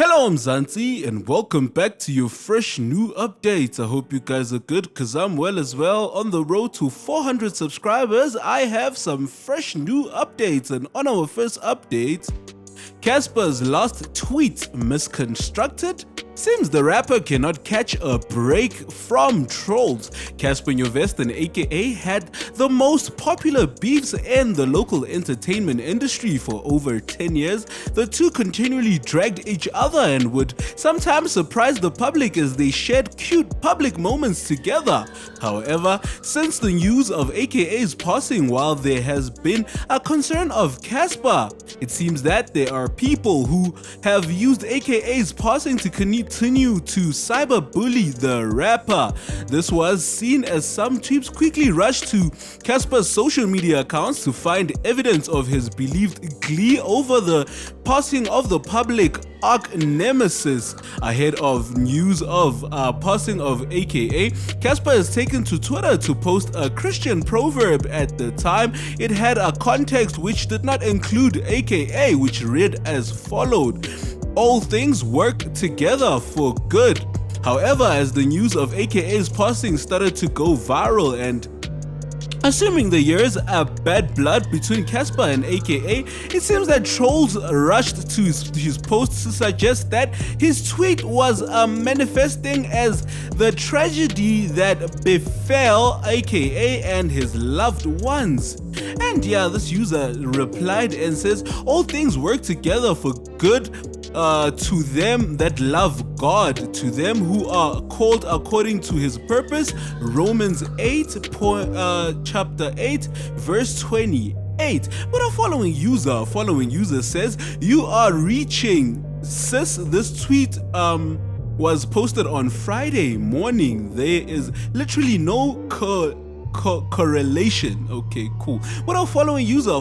Hello, Mzansi, and welcome back to your fresh new updates. I hope you guys are good because I'm well as well. On the road to 400 subscribers, I have some fresh new updates. And on our first update, Cassper's last tweet misconstructed. Seems the rapper cannot catch a break from trolls. Cassper and aka had the most popular beefs in the local entertainment industry for over 10 years. The two continually dragged each other and would sometimes surprise the public as they shared cute public moments together. However, since the news of AKA's passing, while there has been a concern of Cassper, it seems that there are people who have used AKA's passing to continue to cyberbully the rapper. This was seen as some tweets quickly rushed to Cassper's social media accounts to find evidence of his believed glee over the passing of the public arch nemesis. Ahead of news of passing of AKA, Cassper has taken to Twitter to post a Christian proverb. At the time, it had a context which did not include AKA, which read as followed: all things work together for good. However, as the news of AKA's passing started to go viral and assuming the years of bad blood between Cassper and AKA, it seems that trolls rushed to his post to suggest that his tweet was manifesting as the tragedy that befell AKA and his loved ones. And yeah, this user replied and says, all things work together for good to them that love God, to them who are called according to his purpose. Romans 8, chapter 8, verse 28. But a following user says, you are reaching, sis. This tweet was posted on Friday morning. There is literally no correlation. Okay, cool. But our following user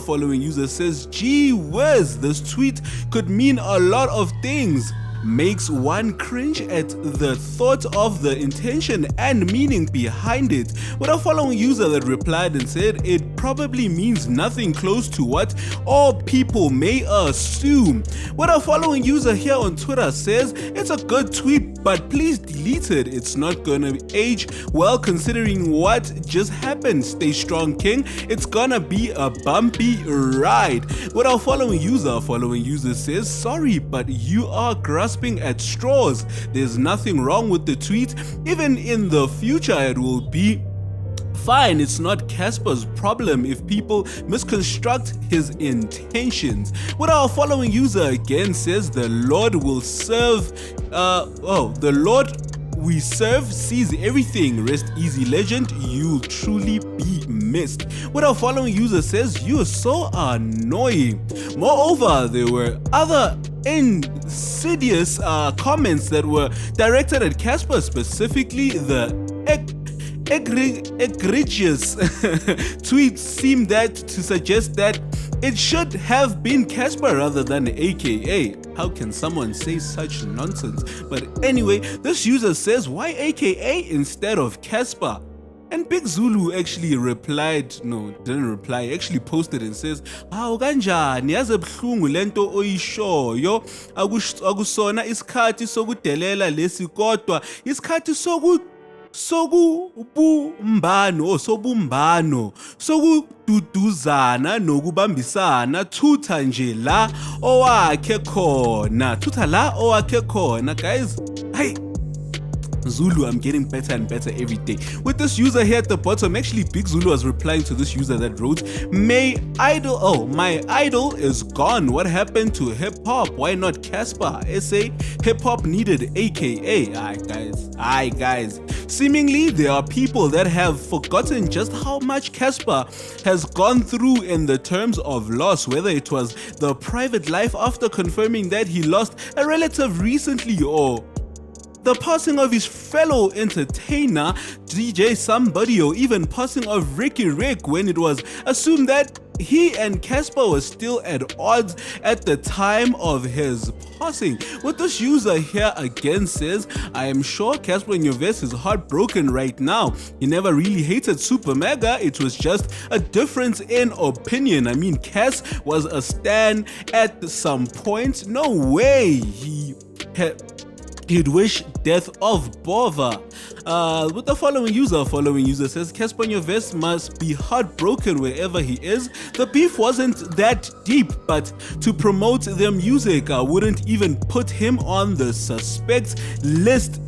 says, gee whiz, this tweet could mean a lot of things. Makes one cringe at the thought of the intention and meaning behind it. But our following user that replied and said it probably means nothing close to what all people may assume. What our following user here on Twitter says, it's a good tweet, but please delete it. It's not gonna age well considering what just happened. Stay strong, King. It's gonna be a bumpy ride. What our following user says, sorry, but you are grasping at straws. There's nothing wrong with the tweet. Even in the future, it will be fine. It's not Cassper's problem if people misconstruct his intentions. What our following user again says, the Lord will serve, the Lord we serve sees everything. Rest easy, legend. You'll truly be missed. What our following user says, you are so annoying. Moreover, there were other insidious comments that were directed at Cassper, specifically the egregious tweets seemed that to suggest that it should have been Cassper rather than AKA. How can someone say such nonsense? But anyway, this user says, why AKA instead of Cassper? And Big Zulu actually replied, no, didn't reply, he actually posted and says, hawu kanjani yaze buhlungu lento oyishoyo akusona isikhathi sokudelela lesi kodwa isikhathi sobumbano sokududuzana nokubambisana thutha nje la owakhe khona. Guys, hey Zulu, I'm getting better and better every day. With this user here at the bottom, actually Big Zulu was replying to this user that wrote, my idol is gone. What happened to hip-hop? Why not Cassper? SA, hip-hop needed AKA. Aye guys. Seemingly, there are people that have forgotten just how much Cassper has gone through in the terms of loss, whether it was the private life after confirming that he lost a relative recently, or the passing of his fellow entertainer DJ Somebody, or even passing of Ricky Rick when it was assumed that he and Cassper were still at odds at the time of his passing. What this user here again says, I am sure Cassper in your verse is heartbroken right now. He never really hated Super Mega, it was just a difference in opinion. I mean, Cass was a stan at some point. No way he He'd wish death of Bova. With the following user says, Cassper Nyovest must be heartbroken wherever he is. The beef wasn't that deep, but to promote their music, I wouldn't even put him on the suspects list.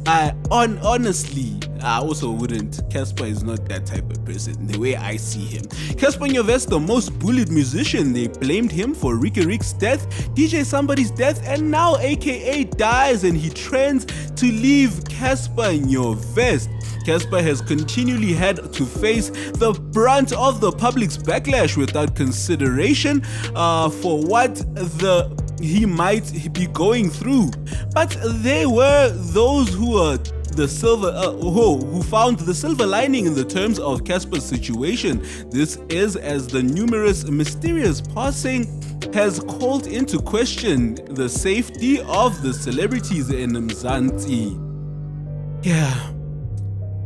Honestly, I also wouldn't. Cassper is not that type of person, the way I see him. Cassper Nyovest, the most bullied musician, they blamed him for Ricky Rick's death, DJ Somebody's death, and now AKA dies and he trends to leave Cassper Nyovest. Cassper has continually had to face the brunt of the public's backlash without consideration for what he might be going through. But there were those who were who found the silver lining in the terms of Cassper's situation. This is as the numerous mysterious passing has called into question the safety of the celebrities in Mzansi.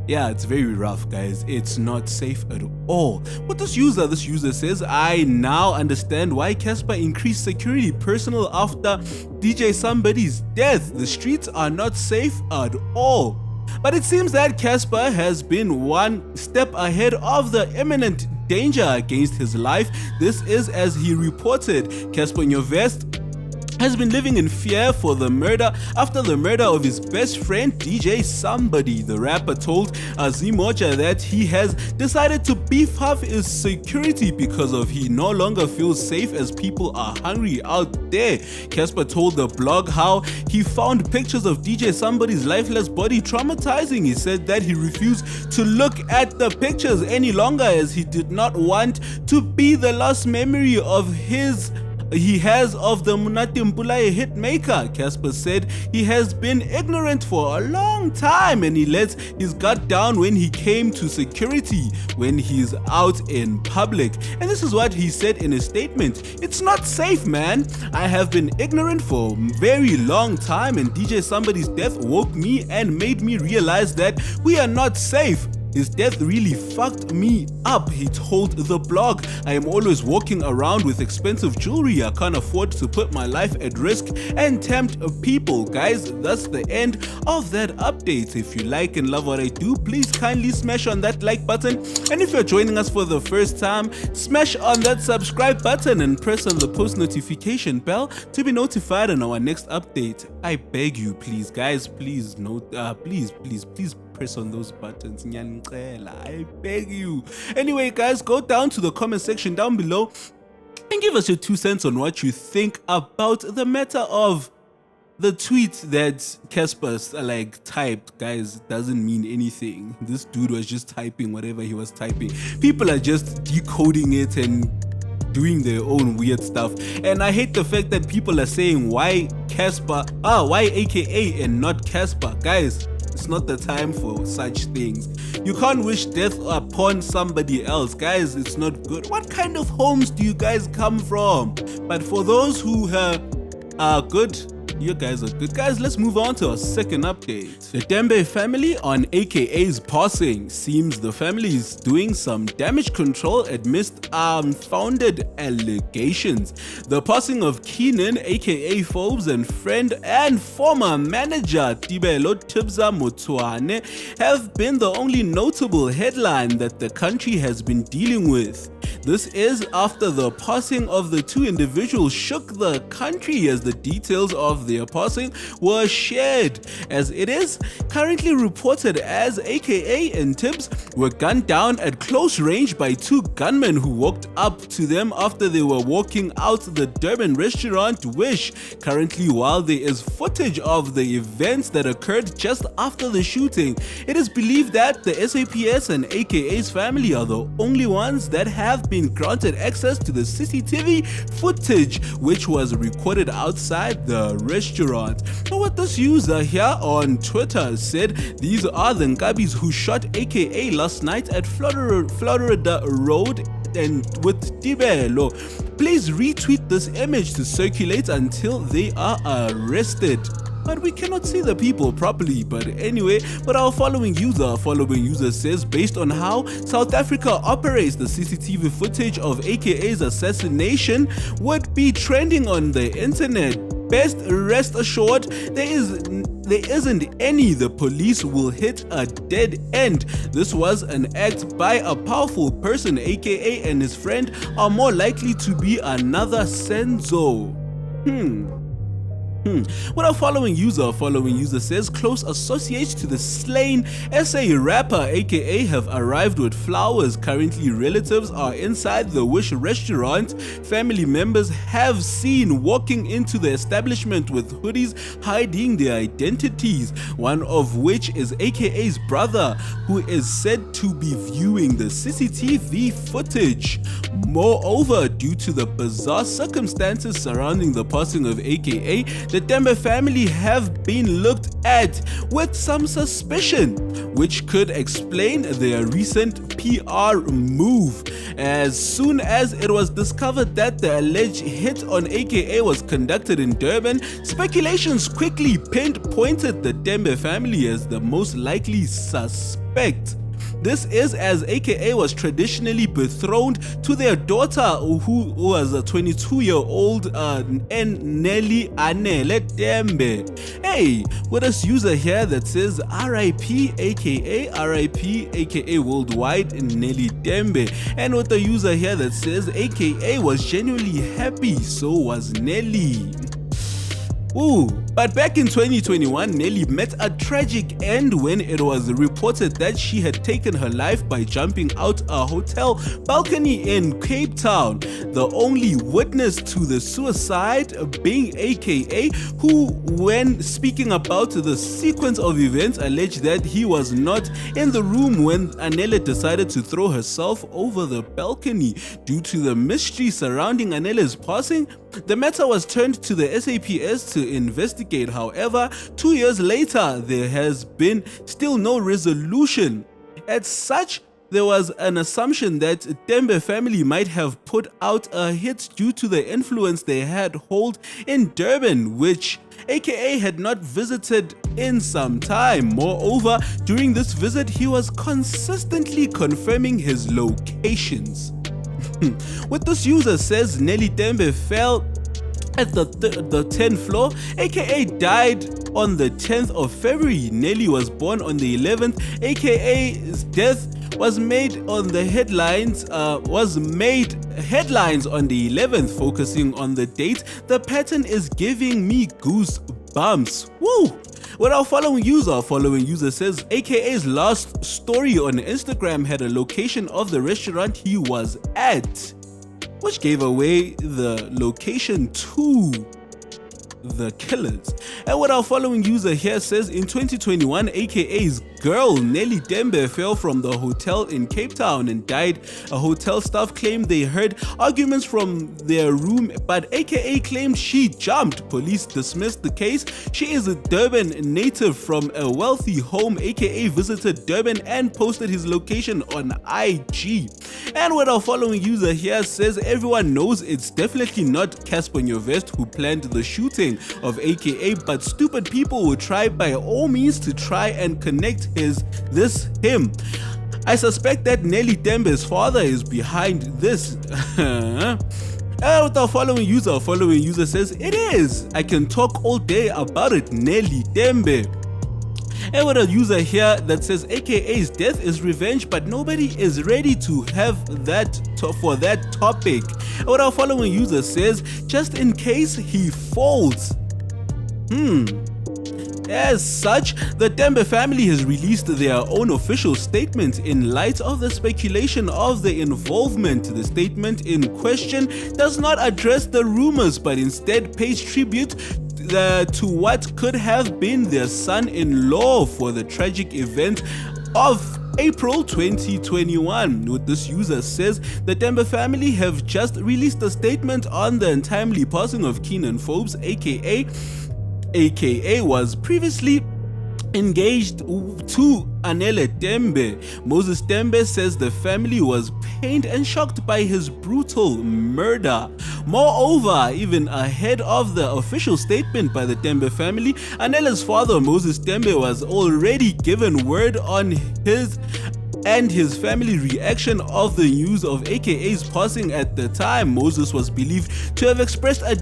Yeah, it's very rough, guys. It's not safe at all. But this user says, I now understand why Cassper increased security personnel after DJ Somebody's death. The streets are not safe at all. But it seems that Cassper has been one step ahead of the imminent danger against his life. This is as he reported. Cassper Nyovest has been living in fear after the murder of his best friend DJ Somebody. The rapper told Zimoja that he has decided to beef up his security because he no longer feels safe as people are hungry out there. Cassper told the blog how he found pictures of DJ Somebody's lifeless body traumatizing. He said that he refused to look at the pictures any longer as he did not want to be the last memory he has of the Munati Mpulaye hitmaker. Cassper said he has been ignorant for a long time and he lets his guard down when he came to security when he's out in public. And this is what he said in his statement. It's not safe, man. I have been ignorant for a very long time and DJ Somebody's death woke me and made me realize that we are not safe. His death really fucked me up, he told the blog. I am always walking around with expensive jewelry. I can't afford to put my life at risk and tempt people. Guys, that's the end of that update. If you like and love what I do, please kindly smash on that like button. And if you're joining us for the first time, smash on that subscribe button and press on the post notification bell to be notified on our next update. I beg you, please, guys, please press on those buttons. I beg you. Anyway, guys, go down to the comment section down below and give us your 2 cents on what you think about the matter of the tweet that Cassper typed. Guys, doesn't mean anything. This dude was just typing whatever he was typing. People are just decoding it and doing their own weird stuff. And I hate the fact that people are saying why AKA and not Cassper. Guys, it's not the time for such things. You can't wish death upon somebody else. Guys, it's not good. What kind of homes do you guys come from? But for those who are good, you guys are good. Guys, let's move on to our second update. The Tembe family on AKA's passing. Seems the family is doing some damage control amidst unfounded allegations. The passing of Keenan, AKA Forbes, and friend and former manager Tibelo Tibza Motwane have been the only notable headline that the country has been dealing with. This is after the passing of the two individuals shook the country as the details of their passing were shared. As it is currently reported as AKA and Tibbs were gunned down at close range by two gunmen who walked up to them after they were walking out the Durban restaurant Wish. Currently, while there is footage of the events that occurred just after the shooting, it is believed that the SAPS and AKA's family are the only ones that have been granted access to the CCTV footage which was recorded outside the restaurant. Now, what this user here on Twitter said, these are the Nkabis who shot AKA last night at Florida Road and with Tibelo. Please retweet this image to circulate until they are arrested. But we cannot see the people properly. But anyway, our following user says, based on how South Africa operates, the CCTV footage of AKA's assassination would be trending on the internet. best rest assured, there isn't any the police will hit a dead end. This was an act by a powerful person, aka and his friend are more likely to be another Senzo. What our following user says, close associates to the slain SA rapper aka have arrived with flowers. Currently relatives are inside the Wish restaurant. Family members have seen walking into the establishment with hoodies hiding their identities, one of which is AKA's brother, who is said to be viewing the CCTV footage. Moreover, due to the bizarre circumstances surrounding the passing of AKA, the Tembe family have been looked at with some suspicion, which could explain their recent PR move. As soon as it was discovered that the alleged hit on AKA was conducted in Durban, speculations quickly pinpointed the Tembe family as the most likely suspect. This is as AKA was traditionally betrothed to their daughter, who was a 22-year-old Nelly Anele Tembe. Hey, with this user here that says RIP aka worldwide Nelly Tembe, and with the user here that says AKA was genuinely happy, so was Nelly. But back in 2021, Nelly met a tragic end when it was reported that she had taken her life by jumping out a hotel balcony in Cape Town. The only witness to the suicide being AKA, who, when speaking about the sequence of events, alleged that he was not in the room when Anele decided to throw herself over the balcony. Due to the mystery surrounding Anele's passing, the matter was turned to the SAPS to investigate. However, 2 years later, there has been still no resolution. As such, there was an assumption that Tembe family might have put out a hit due to the influence they had hold in Durban, which AKA had not visited in some time. Moreover, during this visit, he was consistently confirming his locations. What this user says, Nelly Tembe fell at the 10th floor. AKA died on the 10th of February. Nelly was born on the 11th. AKA's death was made on the headlines on the 11th, focusing on the date. The pattern is giving me goosebumps. Woo! What our following user says, AKA's last story on Instagram had a location of the restaurant he was at, which gave away the location to the killers. And what our following user here says, in 2021, AKA's girl Nelly Tembe fell from the hotel in Cape Town and died. A hotel staff claimed they heard arguments from their room, but AKA claimed she jumped. Police dismissed the case. She is a Durban native from a wealthy home. AKA visited Durban and posted his location on IG. And what our following user here says, everyone knows it's definitely not Cassper who planned the shooting of AKA, but stupid people will try by all means to try and connect him. I suspect that Nelly Tembe's father is behind this. And with our following user says, it is. I can talk all day about it, Nelly Tembe. And with a user here that says AKA's death is revenge, but nobody is ready to have that for that topic. And what our following user says, just in case he falls. As such, the Tembe family has released their own official statement in light of the speculation of the involvement. The statement in question does not address the rumors, but instead pays tribute to what could have been their son-in-law for the tragic event of April 2021. What this user says, the Tembe family have just released a statement on the untimely passing of Keenan Forbes, AKA was previously engaged to Anele Tembe. Moses Tembe says the family was pained and shocked by his brutal murder. Moreover, even ahead of the official statement by the Tembe family, Anele's father Moses Tembe was already given word on his family reaction of the news of AKA's passing. At the time, Moses was believed to have expressed a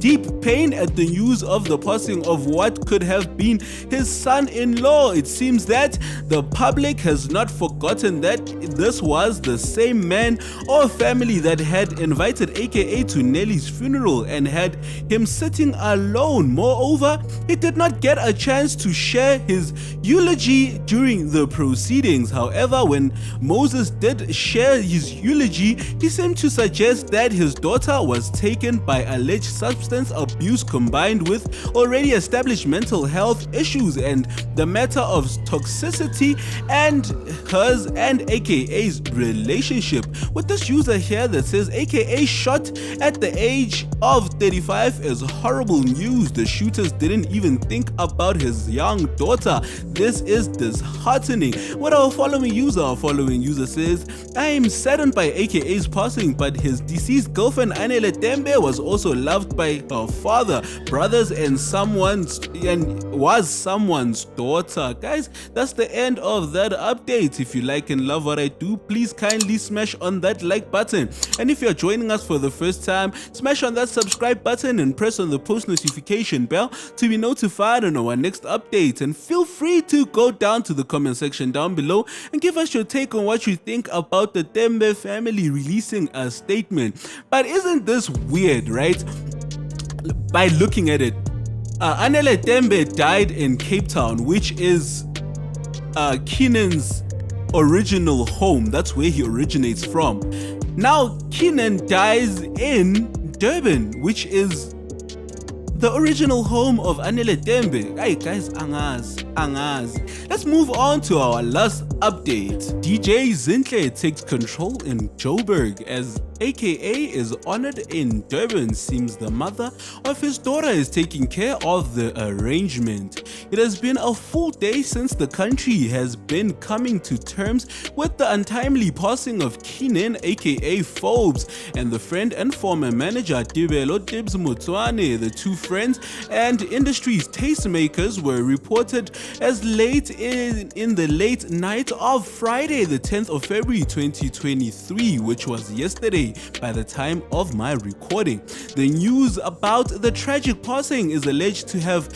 deep pain at the news of the passing of what could have been his son-in-law. It seems that the public has not forgotten that this was the same man or family that had invited AKA to Nelly's funeral and had him sitting alone. Moreover, he did not get a chance to share his eulogy during the proceedings. However, when Moses did share his eulogy, he seemed to suggest that his daughter was taken by alleged substance abuse combined with already established mental health issues and the matter of toxicity and hers and AKA's relationship. With this user here that says AKA shot at the age of 35 is horrible news. The shooters didn't even think about his young daughter. This is disheartening. What our following user says, I am saddened by AKA's passing, but his deceased girlfriend Zihle Tembe was also loved by her father, brothers, and was someone's daughter. Guys, that's the end of that update. If you like and love what I do, please kindly smash on that like button. And if you're joining us for the first time, smash on that subscribe button and press on the post notification bell to be notified on our next update. And feel free to go down to the comment section down below and give us your take on what you think about the Tembe family releasing a statement. But isn't this weird, right? By looking at it, Zihle Tembe died in Cape Town, which is Kenan's original home. That's where he originates from. Now Kenan dies in Durban, which is the original home of Zihle Tembe. Hey guys, angaz. Let's move on to our last update. DJ Zihle takes control in Joburg as AKA is honored in Durban. Seems the mother of his daughter is taking care of the arrangement. It has been a full day since the country has been coming to terms with the untimely passing of Kenan AKA Forbes and the friend and former manager Tibelo Tibbs Motswane. The two friends and industry's tastemakers were reported as late in the late night of Friday the 10th of February 2023, which was yesterday by the time of my recording. The news about the tragic passing is alleged to have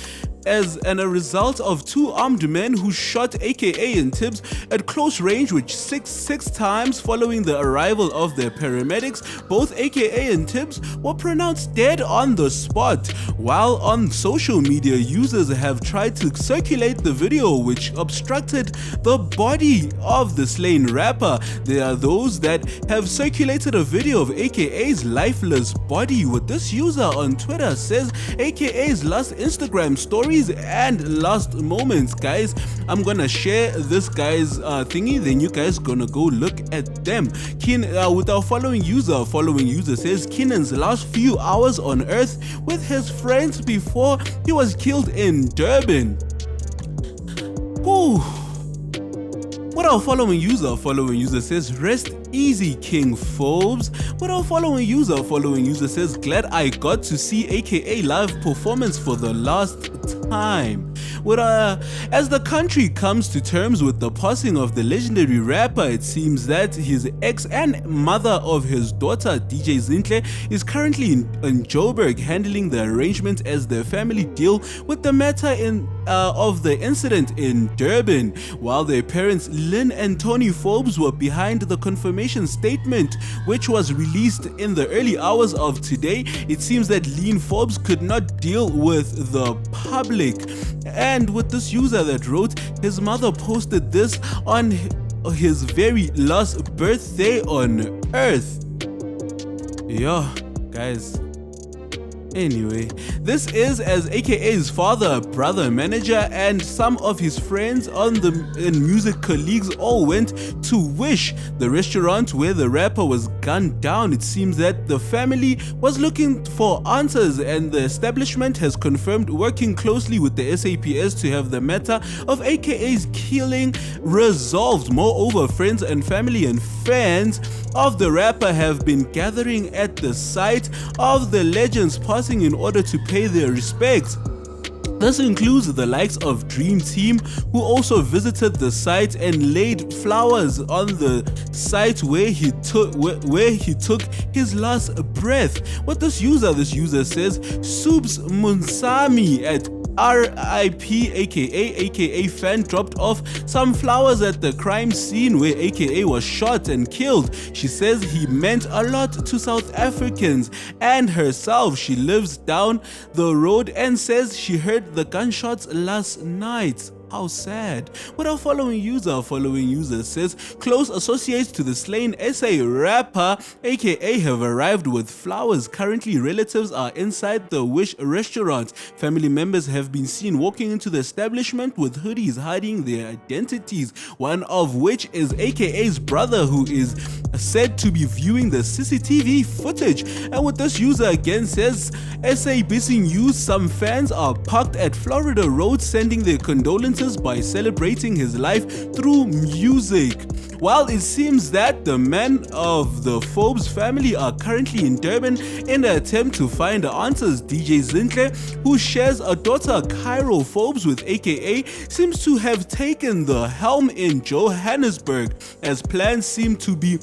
a result of two armed men who shot AKA and Tibbs at close range which six times following the arrival of their paramedics. Both AKA and Tibbs were pronounced dead on the spot. While on social media, users have tried to circulate the video which obstructed the body of the slain rapper. There are those that have circulated a video of AKA's lifeless body. With this user on Twitter says AKA's last Instagram story and last moments. Guys, I'm gonna share this guy's thingy, then you guys gonna go look at them. With our following user says Kenan's last few hours on earth with his friends before he was killed in Durban. Whew. What our following user says, rest easy King Forbes. What our following user says, glad I got to see AKA live performance for the last time. As the country comes to terms with the passing of the legendary rapper, it seems that his ex and mother of his daughter, DJ Zihle, is currently in Joburg handling the arrangement as their family deal with the matter of the incident in Durban, while their parents Lynn and Tony Forbes were behind the confirmation statement which was released in the early hours of today. It seems that Lynn Forbes could not deal with the public. And with this user that wrote, his mother posted this on his very last birthday on earth. Yeah, guys. Anyway, this is as AKA's father, brother, manager, and some of his friends and music colleagues all went to Wish, the restaurant where the rapper was gunned down. It seems that the family was looking for answers, and the establishment has confirmed working closely with the SAPS to have the matter of AKA's killing resolved. Moreover, friends and family and fans of the rapper have been gathering at the site of the legend's passing in order to pay their respects. This includes the likes of Dream Team, who also visited the site and laid flowers on the site where he took his last breath. What this user says, Subs Munsami at RIP aka fan dropped off some flowers at the crime scene where aka was shot and killed. She says he meant a lot to South Africans and herself. She lives down the road and says she heard the gunshots last night. How sad. But our following user says close associates to the slain SA rapper aka have arrived with flowers. Currently relatives are inside the Wish restaurant. Family members have been seen walking into the establishment with hoodies hiding their identities, one of which is aka's brother, who is said to be viewing the CCTV footage. And what this user again says, SABC News, some fans are parked at Florida Road sending their condolences by celebrating his life through music. While it seems that the men of the Forbes family are currently in Durban in an attempt to find answers, DJ Zihle, who shares a daughter, Cairo Forbes, with aka, seems to have taken the helm in Johannesburg, as plans seem to be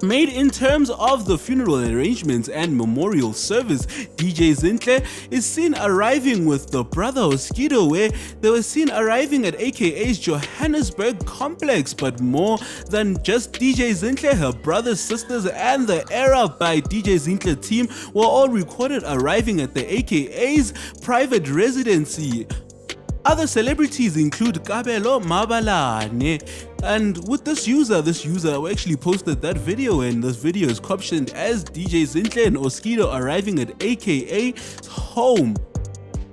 made in terms of the funeral arrangements and memorial service. DJ Zihle is seen arriving with the brother Oskido, where they were seen arriving at AKA's Johannesburg complex. But more than just DJ Zihle, her brothers, sisters, and the Era by DJ Zihle team were all recorded arriving at the AKA's private residency. Other celebrities include Kabelo Mabalane, and with this user actually posted that video, and this video is captioned as DJ Zihle and Oskido arriving at AKA's home.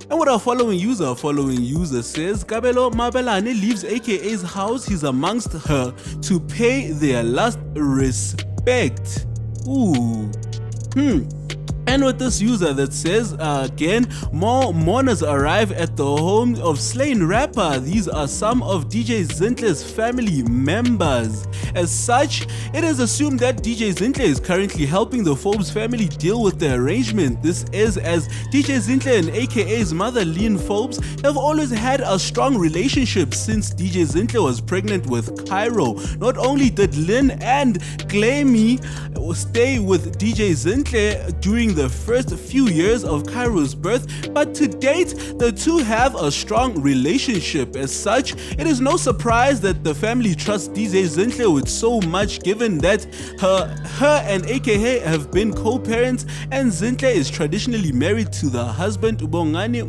And what our following user says, Kabelo Mabalane leaves AKA's house. He's amongst her to pay their last respect. Ooh. And with this user that says, again, more mourners arrive at the home of slain rapper. These are some of DJ Zihle's family members. As such, it is assumed that DJ Zihle is currently helping the Forbes family deal with the arrangement. This is as DJ Zihle and AKA's mother, Lynn Forbes, have always had a strong relationship since DJ Zihle was pregnant with Cairo. Not only did Lynn and Clemmy stay with DJ Zihle during the first few years of Cairo's birth, but to date, the two have a strong relationship. As such, it is no surprise that the family trusts DJ Zihle with so much, given that her and AKA have been co-parents, and Zihle is traditionally married to the husband Ubongani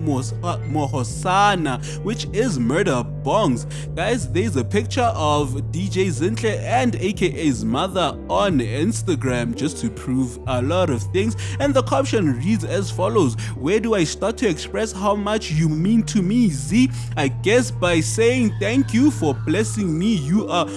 Mohosana, which is Murder Bongs. Guys, there's a picture of DJ Zihle and AKA's mother on Instagram just to prove a lot of things, and the caption reads as follows: where do I start to express how much you mean to me, Z? I guess by saying thank you for blessing me. You are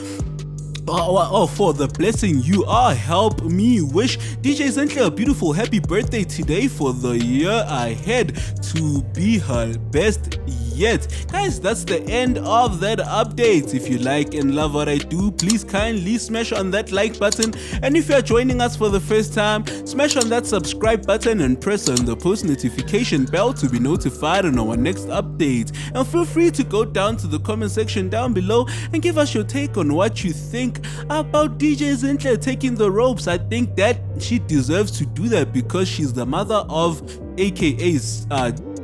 for the blessing you are. Help me wish DJ Zihle a beautiful happy birthday today, for the year ahead to be her best yet. Guys, that's the end of that update. If you like and love what I do, please kindly smash on that like button, and if you are joining us for the first time, smash on that subscribe button and press on the post notification bell to be notified on our next update. And feel free to go down to the comment section down below and give us your take on what you think about DJ Zihle taking the ropes. I think that she deserves to do that because she's the mother of AKA's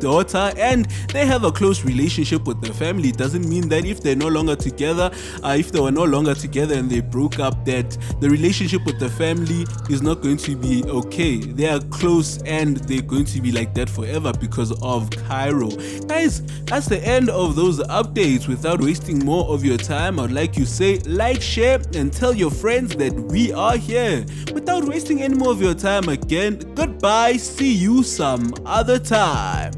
daughter, and they have a close relationship with the family. It doesn't mean that if they're no longer together, if they were no longer together and they broke up, that the relationship with the family is not going to be okay. They are close and they're going to be like that forever because of Cairo. Guys, that's the end of those updates. Without wasting more of your time, I'd like you to say like, share, and tell your friends that we are here. Without wasting any more of your time, again, goodbye, see you some other time.